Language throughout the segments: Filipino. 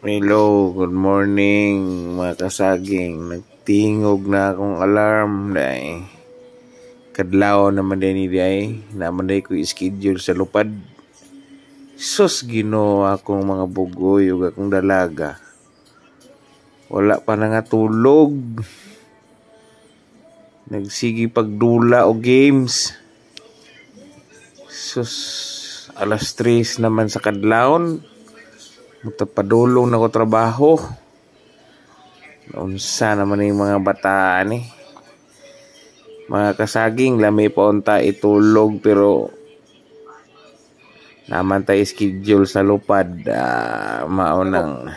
Hello, good morning mga kasaging. Nagtingog na akong alarm dahil kadlaw naman din day naman day ko schedule sa lupad. Sus Ginoo, akong mga bugoy ug akong dalaga. Wala pa na nga tulog. Nagsigi pagdula o games. Sus, alas 3 naman sa kadlawon. Mutapadulong na ko trabaho. Unsa naman yung mga bataan eh. Mga kasaging, lamay pa unta itulog pero naman tayo schedule sa lupad. Maunang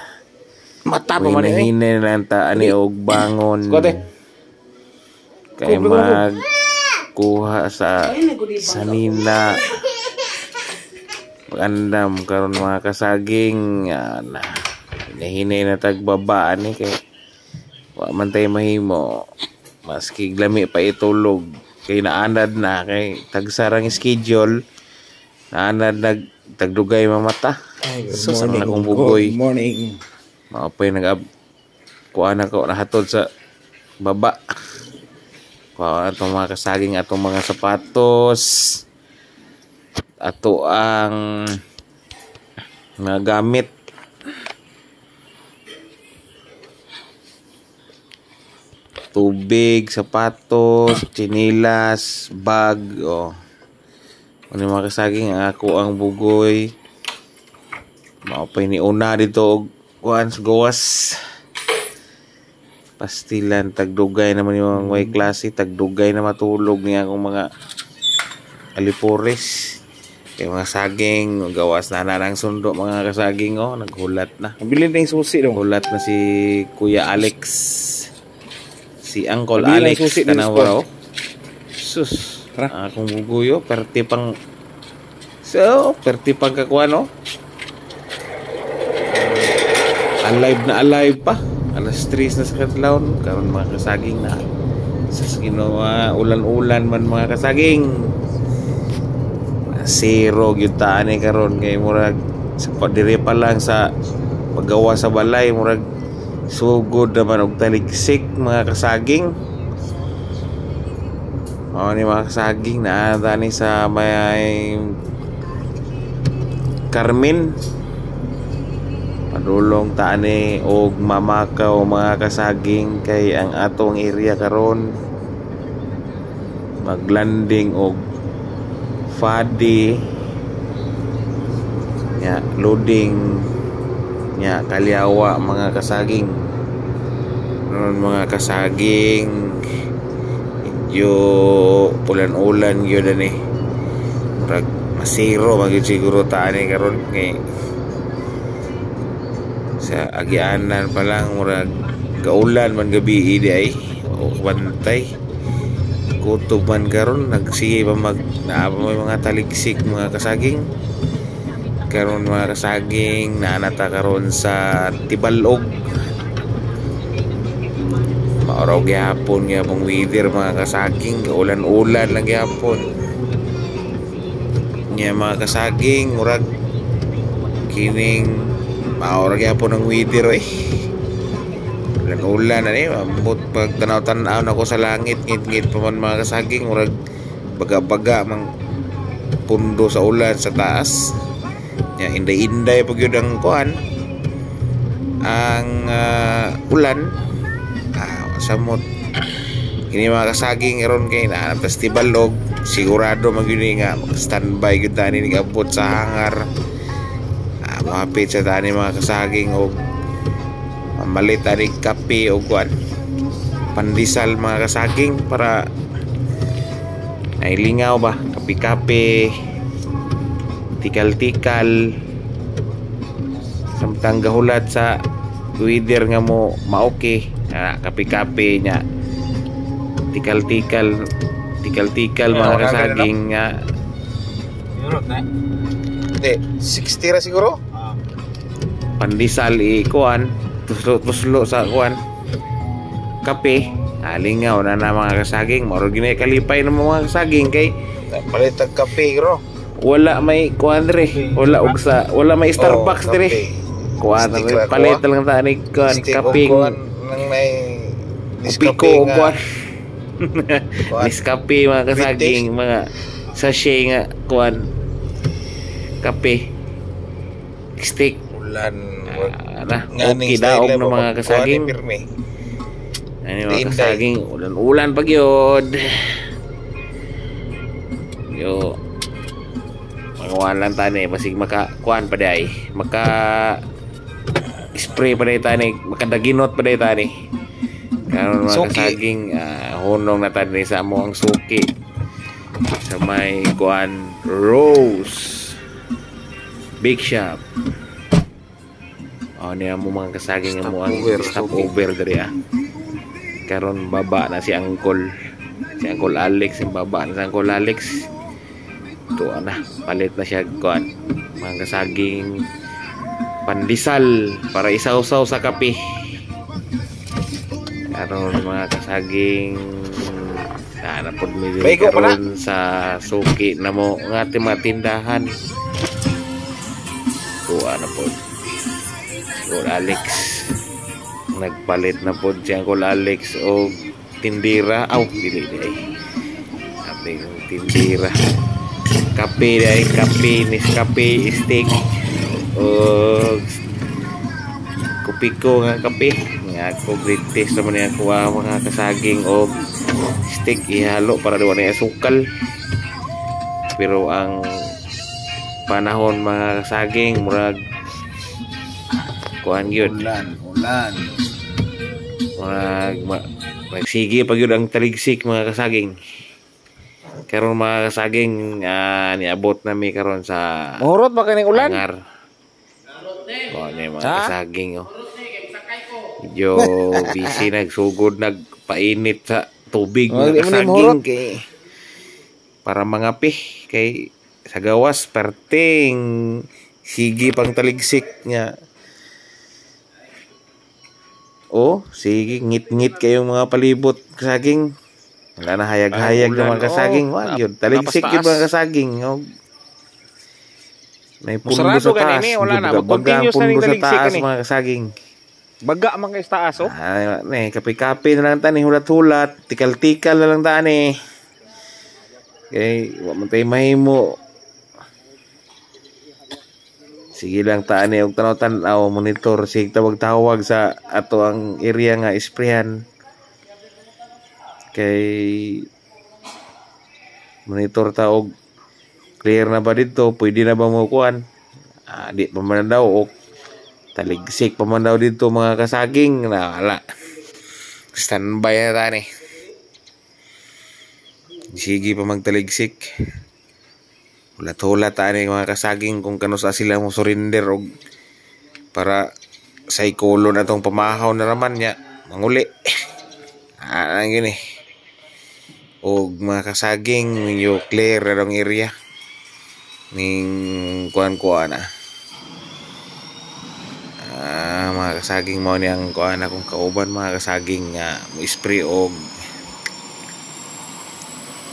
mata pa man eh. Hinahinay na ta ani og bangon. Kay magkuha sa sanina. Pag-andam karon mga kasaging hinahinay na tagbaba ni kay wa man tay mahimo maski lami pa itulog kay naanad na kay tagsarang schedule naanad tagdugay mamata. So sa akong bugoy. Good morning. Maapay kuha na ko nahatod sa baba. Kuha atong mga kasaging atong mga sapatos. Ato ang mga gamit tubig, sapatos, chinilas, bag ano mga kasaging ako ang bugoy maupay ni una dito og kuan sa gawas pastilan tagdugay naman yung may klase tagdugay na matulog niya akong mga alipores. Kaya mga saging, gawas na ng sundo mga kasaging naghulat na. Bilhin na yung susi dong. Hulat na si Kuya Alex. Si Uncle Alex. Tanawa sus. Akong buguyo. Perti pang kakuha alive pa. Alas 3 na sa kadlawon. Karon mga kasaging na. Sa ginawa, ulan-ulan man mga kasaging. Zero gyutaan karon kay murag sa padire pa lang sa paggawa sa balay murag sugod naman og taligsik mga kasaging. Ni mga kasaging na tani sa may Carmen padulong tani og mamakaw mga kasaging kay ang atong area karon maglanding og Fadi nya loading nya Kalyawa mga kasaging noon mga kasaging medyo ulan-ulan yun murag masiro magyud siguro tani karon kay sa agianan pa lang murag gaulan man gabi ay bantay kutob man karon nagsige pa may mga taligsik mga kasaging karon mga kasaging naanata karon sa Tibalog mauraw gyapon gyapon weather mga kasaging ulan-ulan lang gyapon nya mga kasaging murag kining mauraw gyapon ang weather ulan na mabot pag tanaw-tanaw na ko sa langit ngit-ngit pa man mga kasaging murag baga-baga mang pundo sa ulan sa taas nya inday-inday pag yun ang kuhan ang ulan samot kini mga kasaging karon kay na festival sigurado magyuni nga standby gyud tani ni abot sa hangar mapit sa tani mga kasaging og malit aring kape o kuan pandisal mga kasaging para nailingaw ba kape-kape tikal-tikal samtang gahulat sa weather nga mo maoke kape-kape nya tikal-tikal mga kasaging nga hindi 60 ra siguro pandisal kuan tuslo sa kuan kape alingaw na mga kasaging moro ginay kalipay ng mga kasaging kay Palit kape, bro. Wala may kuan dire. Wala may Starbucks dire. kuan Stick ra, palit kuha. lang tani kuan Stick o kaping kuan nang may piko Nescafe nga. kuan Kuan. Nescafe mga kasaging mga sachet nga kuan kape stick Ulan. na Nganing okay daog style ng mga kasaging pirmi. ano mga Inday. kasaging ulan pag yun yo mga lang tani basig maka kuan pa day maka spray pa day tani makadaginot pa day tani karon mga Suki. kasaging hunong na tani sa mo ang suki sa may kuan Rose Big Shop niya mo mga kasaging mo ang stopover dari karon baba na si Uncle Alex yung baba na si Uncle Alex ito palit na siya kuan mga kasaging pandesal para isaw-saw sa kape karon mga kasaging napod mi karon sa suki na mo nga mga tindahan ito po Uncle Alex nagpalit na po si Uncle Alex o tindira dili sabi ng tindira kape Nescafe stick o kupiko nga kape nga ako great taste naman niya kuha mga kasaging o stick ihalo para doon ay asukal pero ang panahon mga kasaging murag kuhan yun Ulan. magsige pag yun ang taligsik mga kasaging karon mga kasaging niabot na mi karon sa Mahurot ba kaning ulan? hangar mga kasaging medyo busy nagsugod nagpainit sa tubig mga kasaging kay para mangapi kay sa gawas perting sige pang taligsik niya sige ngit-ngit kayong mga palibot kasaging wala na hayag-hayag ng mga kasaging yun taligsik yung mga kasaging may pundo sa taas wala na bagang pundo sa taas mga kasaging baga man kay taas kape-kape na lang tani hulat-hulat tikal-tikal na lang tani kay wa man tay mahimo sige lang tani og tanaw-tanaw monitor sig tawag-tawag sa ato ang area nga isprayan kay monitor ta og clear na ba dito pwede na ba mo kuan di pa man daw og taligsik pa man daw dito mga kasaging na wala standby na tani sige pa magtaligsik hulat-hulat tani mga kasaging kung kano sa sila mo surrender og para sa ikulo na tong pamahaw na naman niya manguli gini og mga kasaging medyo clear na ang area ning kuan-kuan mga kasaging mo niyang kuan akong kauban mga kasaging mo spray og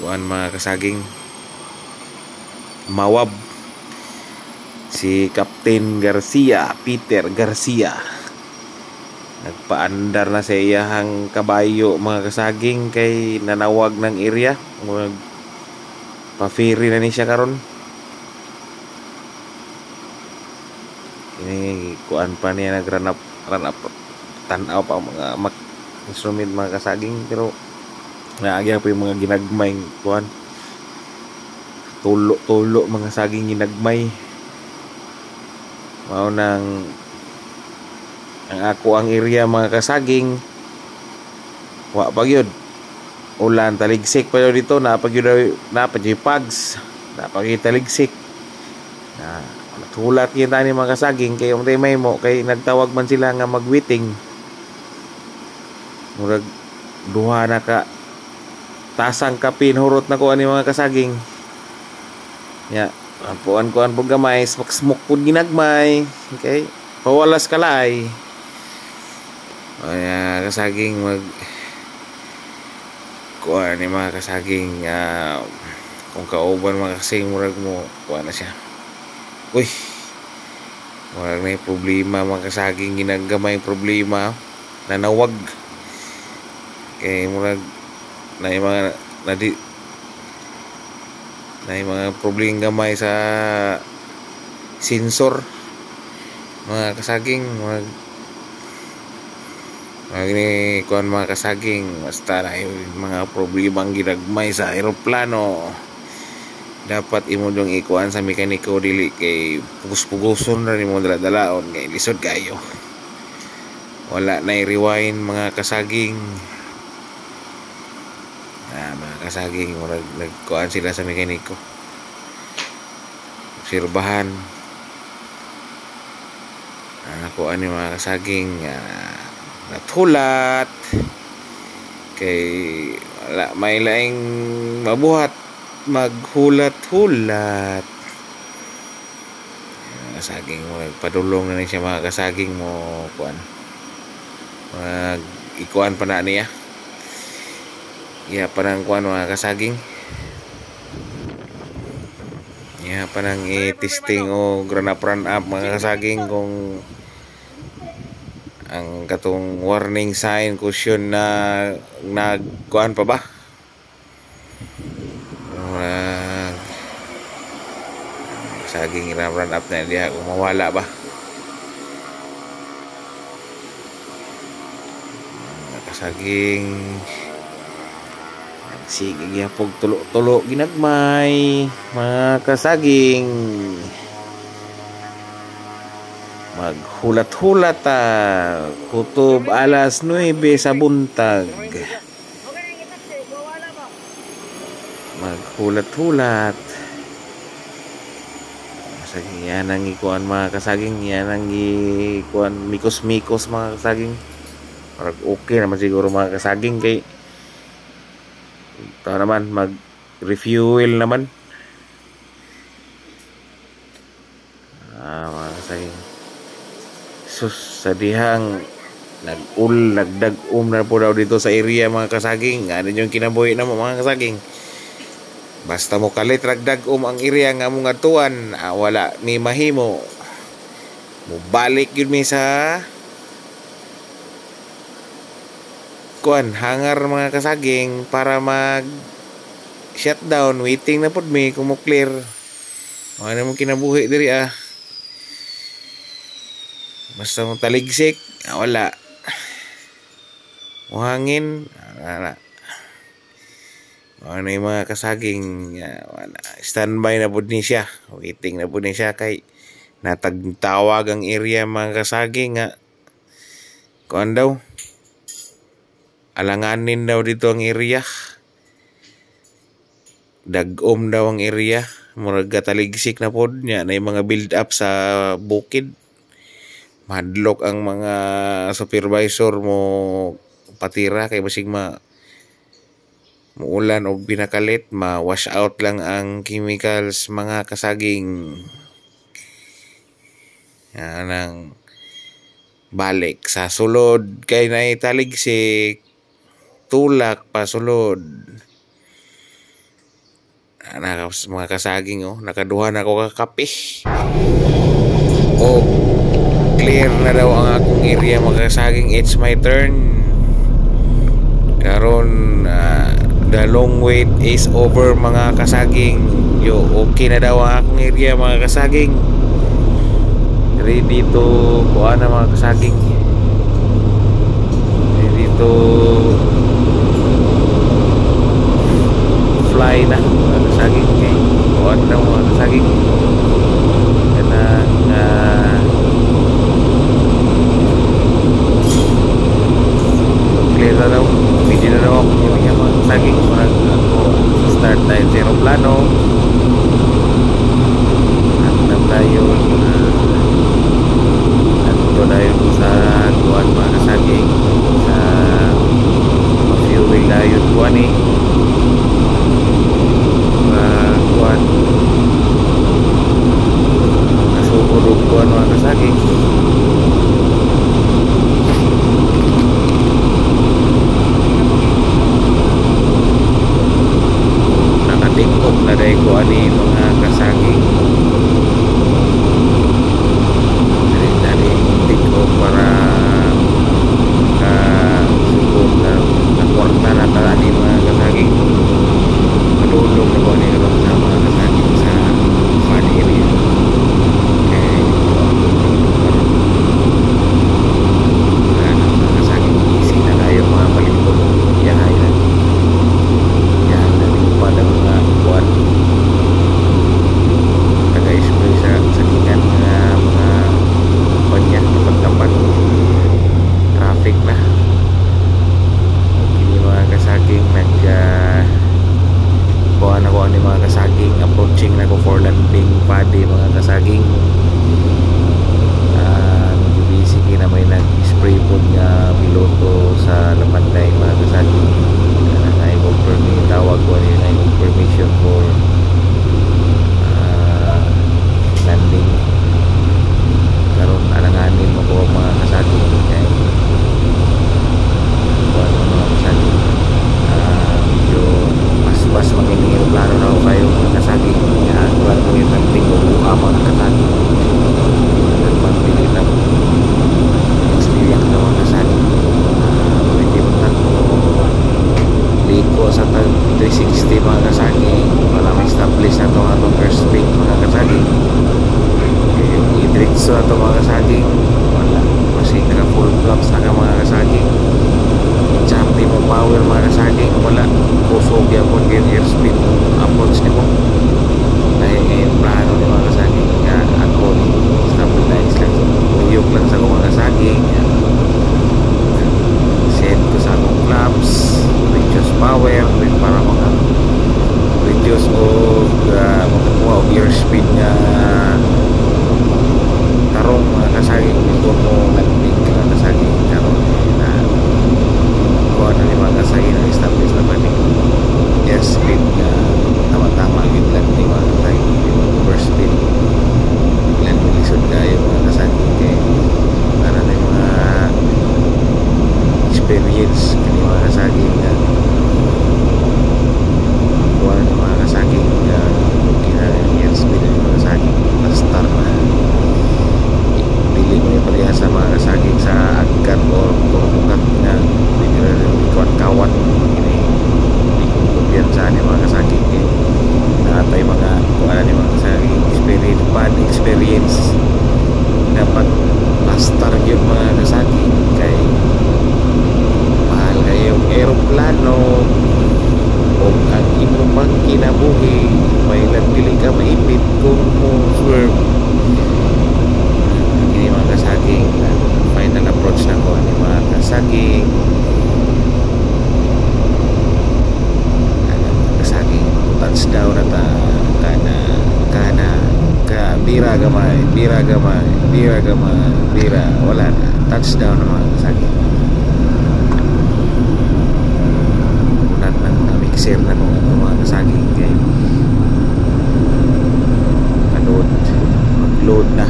kuan mga kasaging mawab si Captain Peter Garcia nagpaandar na sa iyahang kabayo mga kasaging kay nanawag ng area pa-ferry na ni siya karon ini kuan pa niya nagranap tanaw pa mga instrument mga kasaging pero naagya pa yung mga ginagmay kuan tulo mga saging ginagmay mao nang ang ako ang area mga kasaging wa pa gyud ulan taligsik pa dito na pags na taligsik na tulat kita ni mga kasaging kay yung may mo kay nagtawag man sila nga magwiting murag duha na ka tasang kapin hurot na ko ani mga kasaging puan po gamay smoke po ginagmay okay pawalas kalay kasaging kuan ni mga kasaging kung kauban mga kasaging murag mo kuan na siya Wala na yung problema mga kasaging, ginagamay problema nanawag kay murag na yung mga na yung mga problema gamay sa sensor mga kasaging, mga kuan mga kasaging, basta na yung mga problema ang ginagmay sa aeroplano dapat imo dong ikuan sa mekaniko, dili kay pugus-puguson na nimo dala-dalaon kay lisod kayo. Wala na i-rewind mga kasaging. Mga kasaging nagkuan sila sa mekaniko, sirbahan kuan ni mga kasaging, nathulat kay wala may laing mabuhat maghulat-hulat. Kasaging mo nagpadulong na siya mga kasaging mo kuan mag ikuan pa na niya panang kuan mga kasaging, panang i-testing o run up mga kasaging kung ang katong warning sign caution na nagkuan pa ba saging run up na diha kung mawala ba kasaging. Sige gyapog tulo-tulo ginagmay mga kasaging, maghulat-hulat kutob alas 9 sa buntag, maghulat-hulat. Kasaging yan ang ikuan mga kasaging, yan ang ikuan mikos-mikos mga kasaging. Parang okay naman siguro mga kasaging kay ito naman mag-refuel naman. Mga kasaging sus sa dihang nagdag-um na po daw dito sa area mga kasaging. Ano yung kinabuhi na mo mga kasaging, basta mo kalit ragdag-um ang area nga mong atuan, wala ni mahimo mo balik yun mi sa kuan hangar mga kasaging para mag shutdown. Waiting na pod mi kung mo clear. Ano mo kinabuhi diri basta mo taligsik, wala mo hangin, wala. Ano yung mga kasaging, wala. Standby na pod ni siya, waiting na pod ni siya kay natagtawag ang area mga kasaging nga kuan daw alanganin daw dito ang area, dagom daw ang area, murag kataligsik na pod niya na yung mga build up sa bukid. Madlock ang mga supervisor mo patira kay basig muulan og binakalit, ma-wash out lang ang chemicals mga kasaging. Yan ang balik sa sulod kay naitaligsik, tulak pa sulod. Mga kasaging nakaduha na ako kakape clear na daw ang akong area mga kasaging. It's my turn karon. The long wait is over mga kasaging. Okay na daw ang akong area mga kasaging. Ready to kuha na mga kasaging, ready to fly na mga kasaging. Okay, kuha na mga kasaging. Yan ang clear na daw, pwede na daw ako yung mga kasaging. Ako start tayo sa aeroplano at na tayo dahil sa kuan mga kasaging sa fuel dayon kuan kuan 360 mga kasaging, wala may establish na itong atong airspeed mga kasaging. I-diretso na ito mga kasaging, wala, kasi naka full flaps na ka mga kasaging. I-champi mo power mga kasaging, wala, kusog yan po yung airspeed approach ni mo. Dahil plano ni mga kasaging nga ako ni stabilize lang, uyog lang sa mga kasaging. Set ko sa akong flaps, reduce power para mga reduce o makakuha og airspeed nga tarong mga kasaging ito mo landing mga kasaging karon na kuha na ni mga kasaging na establish na pa ni airspeed nga tama-tama yung landing mga kasaging airspeed landing lisod kayo mga kasaging kay para na yung mga experience kani mga kasaging nga kuha na mga kasaging kinala ni airspeed na mga kasaging star na dili mo pala sa mga kasaging sa agkat o turukat na kawat-kawat ini hindi ko kumpiyansa ni mga kasaging eh, natay mga kuha ni mga kasaging experience, bad experience dapat pastar yun mga kasaging kay mahal kayong aeroplano o ang imong pang kinabuhi may nagpili ka maipit kung mo swerve ini mga kasaging final approach na ko ni mga kasaging touchdown na ta kana bira gamay wala na touchdown na mga kasaging unat na mixer na kung ano mga kasaging kay mag-load na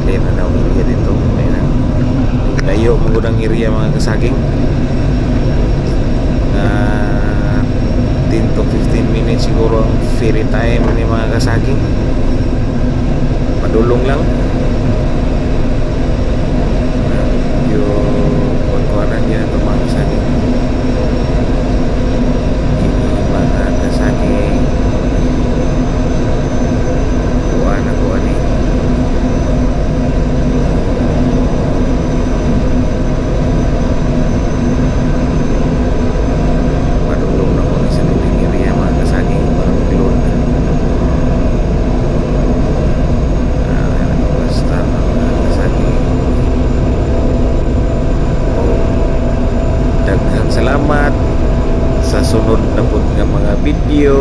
clear na daw area dito may na layo magudang area mga kasaging na 10 to 15 minutes siguro ang ferry time ni mga kasaging padulong lang yung pagkuhanan niya ito mga kasaging ini mga kasaging kuha ni padulong na ko ni sa luling area mga kasaging para mag-load basta mga kasaging daghang salamat sa sunod na po nga mga video.